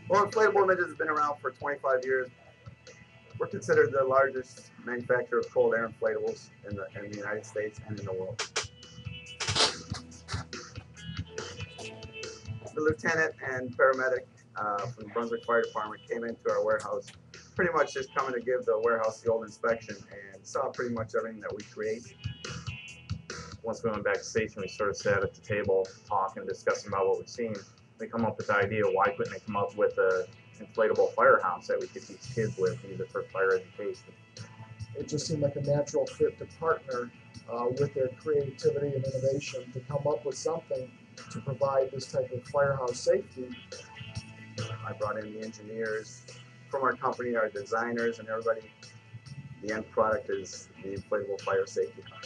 Well, inflatable images has been around for 25 years. We're considered the largest manufacturer of cold air inflatables in the United States and in the world. The lieutenant and paramedic from the Brunswick Fire Department came into our warehouse, pretty much just coming to give the warehouse the old inspection, and saw pretty much everything that we create. Once we went back to the station, we sort of sat at the table talking, discussing about what we've seen. We come up with the idea, why couldn't they come up with an inflatable firehouse that we could teach kids with, use it for fire education. It just seemed like a natural fit to partner with their creativity and innovation to come up with something to provide this type of firehouse safety. I brought in the engineers from our company, our designers, and everybody. The end product is the inflatable fire safety car.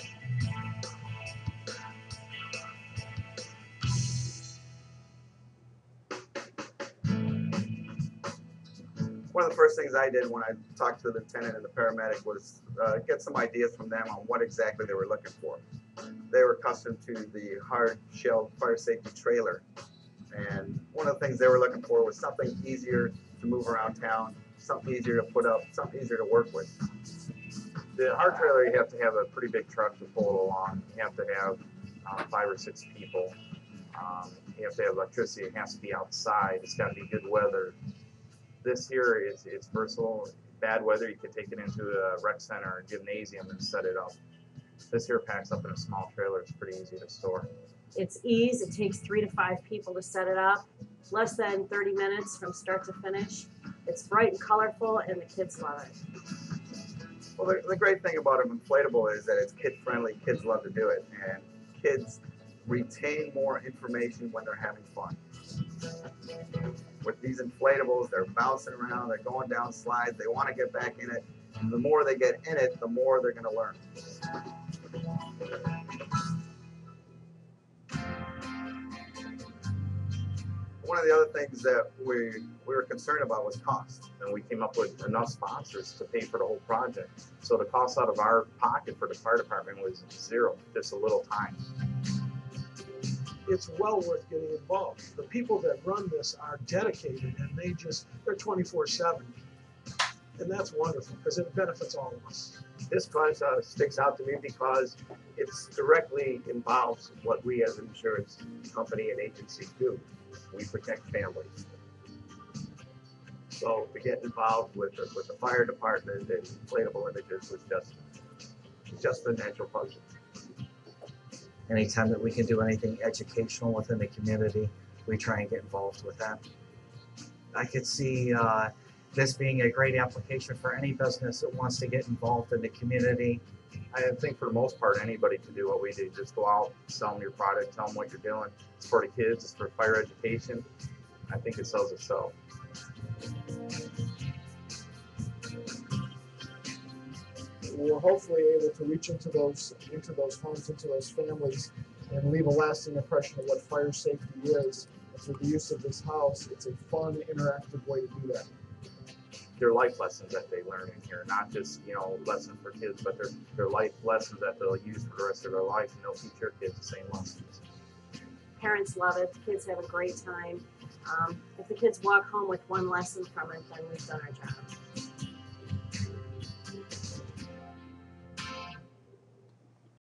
One of the first things I did when I talked to the lieutenant and the paramedic was get some ideas from them on what exactly they were looking for. They were accustomed to the hard shell fire safety trailer, and one of the things they were looking for was something easier to move around town, something easier to put up, something easier to work with. The hard trailer, you have to have a pretty big truck to pull it along. You have to have 5 or 6 people. You have to have electricity. It has to be outside. It's got to be good weather. This here it's versatile. Bad weather, you can take it into a rec center or gymnasium and set it up. This here packs up in a small trailer. It's pretty easy to store. It's ease. It takes 3 to 5 people to set it up. Less than 30 minutes from start to finish. It's bright and colorful, and the kids love it. Well, the great thing about an inflatable is that it's kid-friendly. Kids love to do it, and kids retain more information when they're having fun. With these inflatables, they're bouncing around, they're going down slides, they want to get back in it. And the more they get in it, the more they're going to learn. One of the other things that we were concerned about was cost. And we came up with enough sponsors to pay for the whole project. So the cost out of our pocket for the fire department was zero, just a little time. It's well worth getting involved. The people that run this are dedicated, and they're 24/7. And that's wonderful because it benefits all of us. This cause sticks out to me because it's directly involves what we as an insurance company and agency do. We protect families. So to get involved with the fire department and inflatable images was just a natural function. Anytime that we can do anything educational within the community, we try and get involved with that. I could see this being a great application for any business that wants to get involved in the community. I think for the most part, anybody can do what we do. Just go out, sell them your product, tell them what you're doing. It's for the kids, it's for fire education. I think it sells itself. We're hopefully able to reach into those homes, into those families, and leave a lasting impression of what fire safety is. Through the use of this house, it's a fun, interactive way to do that. They're life lessons that they learn in here, not just lessons for kids, but they're life lessons that they'll use for the rest of their life, and they'll teach their kids the same lessons. Parents love it. The kids have a great time. If the kids walk home with one lesson from it, then we've done our job.